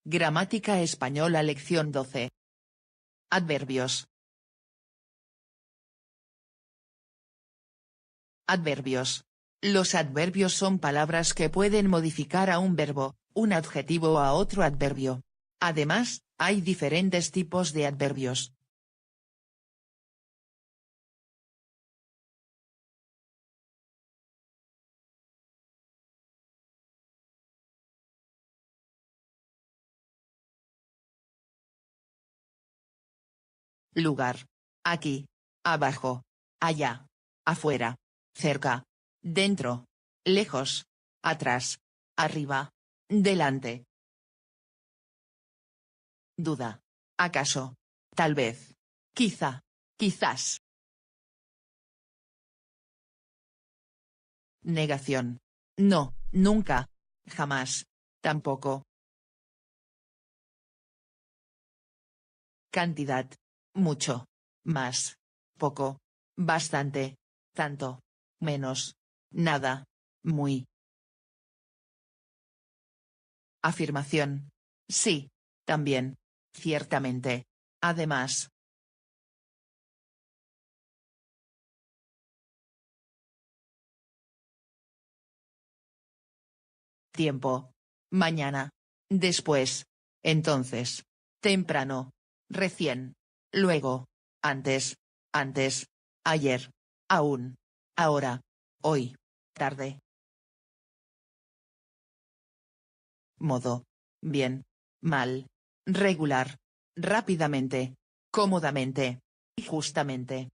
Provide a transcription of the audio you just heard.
Gramática española lección 12. Adverbios. Adverbios. Los adverbios son palabras que pueden modificar a un verbo, un adjetivo o a otro adverbio. Además, hay diferentes tipos de adverbios. Lugar. Aquí. Abajo. Allá. Afuera. Cerca. Dentro. Lejos. Atrás. Arriba. Delante. Duda. ¿Acaso? Tal vez. Quizá. Quizás. Negación. No, nunca. Jamás. Tampoco. Cantidad. Mucho. Más. Poco. Bastante. Tanto. Menos. Nada. Muy. Afirmación. Sí. También. Ciertamente. Además. Tiempo. Mañana. Después. Entonces. Temprano. Recién. Luego. Antes. Antes. Ayer. Aún. Ahora. Hoy. Tarde. Modo. Bien. Mal. Regular. Rápidamente. Cómodamente. Justamente.